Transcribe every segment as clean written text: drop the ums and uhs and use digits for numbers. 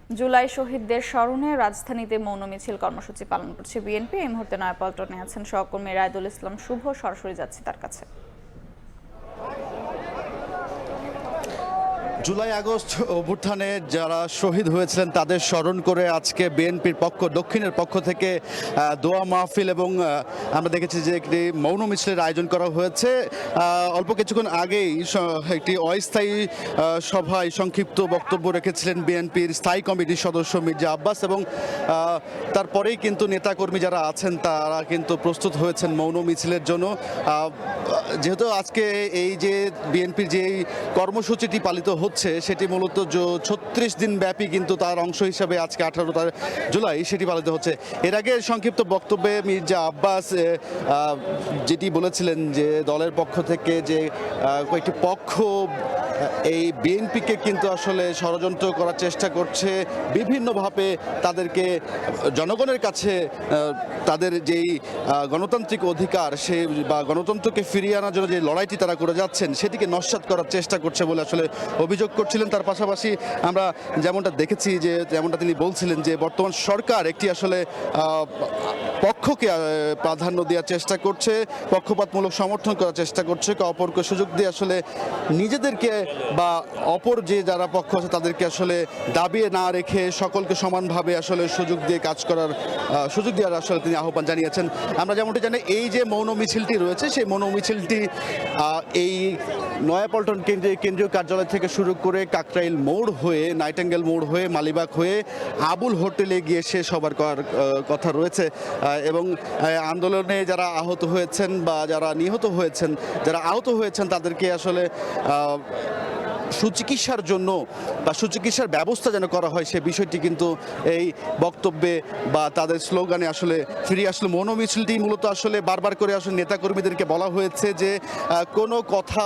জুলাই শহীদদের স্মরণে রাজধানীতে মৌন মিছিল কর্মসূচি পালন করছে বিএনপি। এই মুহূর্তে নয়াপল্টনে আছেন সহকর্মী রায়দুল ইসলাম শুভ, সরাসরি যাচ্ছে তার কাছে। জুলাই আগস্ট অভ্যুত্থানে যারা শহীদ হয়েছিলেন তাদের স্মরণ করে আজকে বিএনপির দক্ষিণের পক্ষ থেকে দোয়া মাহফিল এবং আমরা দেখেছি যে একটি মৌন মিছিলের আয়োজন করা হয়েছে। অল্প কিছুক্ষণ আগেই একটি অস্থায়ী সভায় সংক্ষিপ্ত বক্তব্য রেখেছিলেন বিএনপির স্থায়ী কমিটির সদস্য মির্জা আব্বাস এবং তারপরেই কিন্তু নেতাকর্মী যারা আছেন তারা কিন্তু প্রস্তুত হয়েছেন মৌন মিছিলের জন্য। যেহেতু আজকে এই যে বিএনপির যে কর্মসূচিটি পালিত হচ্ছে সেটি মূলত 36 দিন ব্যাপী, কিন্তু তার অংশ হিসাবে আজকে 18 জুলাই সেটি পালিত হচ্ছে। এর আগে সংক্ষিপ্ত বক্তব্যে মির্জা আব্বাস যেটি বলেছিলেন যে দলের পক্ষ থেকে যে কয়েকটি পক্ষ এই বিএনপিকে কিন্তু আসলে ষড়যন্ত্র করার চেষ্টা করছে, বিভিন্নভাবে তাদেরকে জনগণের কাছে তাদের যেই গণতান্ত্রিক অধিকার সে বা গণতন্ত্রকে ফিরিয়ে আনার জন্য যে লড়াইটি তারা করে যাচ্ছেন সেটিকে নস্যাৎ করার চেষ্টা করছে বলে আসলে অভিযোগ করছিলেন। তার পাশাপাশি আমরা যেমনটা দেখেছি যে যেমনটা তিনি বলছিলেন যে বর্তমান সরকার একটি আসলে পক্ষকে প্রাধান্য দেওয়ার চেষ্টা করছে, পক্ষপাতমূলক সমর্থন করার চেষ্টা করছে, অপরকে সুযোগ দিয়ে আসলে নিজেদেরকে বা অপর যে যারা পক্ষ আছে তাদেরকে আসলে দাবিয়ে না রেখে সকলকে সমানভাবে আসলে সুযোগ দিয়ে কাজ করার সুযোগ দেওয়ার আসলে তিনি আহ্বান জানিয়েছেন। আমরা যেমনটি জানি এই যে মৌন মিছিলটি রয়েছে সেই মৌন মিছিলটি এই নয়াপল্টন কেন্দ্রীয় কার্যালয় থেকে শুরু করে কাকরাইল মোড় হয়ে নাইটেঙ্গেল মোড় হয়ে মালিবাগ হয়ে আবুল হোটেলে গিয়ে শেষ হবার কথা রয়েছে এবং আন্দোলনে যারা আহত হয়েছেন বা যারা নিহত হয়েছেন, যারা আহত হয়েছেন তাদেরকে আসলে সুচিকিৎসার জন্য বা সুচিকিৎসার ব্যবস্থা যেন করা হয় সে বিষয়টি কিন্তু এই বক্তব্যে বা তাদের স্লোগানে আসলে ফিরে আসলে মৌন মিছিলটি মূলত আসলে বারবার করে আসলে নেতাকর্মীদেরকে বলা হয়েছে যে কোনো কথা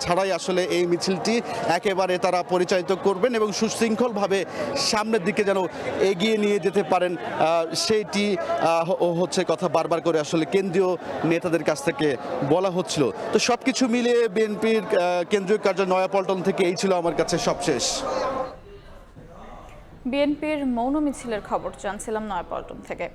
ছাড়াই আসলে এই মিছিলটি একেবারে তারা পরিচালিত করবেন এবং সুশৃঙ্খলভাবে সামনের দিকে যেন এগিয়ে নিয়ে যেতে পারেন সেইটি হচ্ছে কথা বারবার করে আসলে কেন্দ্রীয় নেতাদের কাছ থেকে বলা হচ্ছিল। তো সব কিছু মিলিয়ে বিএনপির কেন্দ্রীয় কার্যালয় নয়াপল্টন থেকে এই ছিল আমার কাছে সবশেষ। বিএনপির মৌন মিছিলের খবর জানছিলাম নয়াপল্টন থেকে।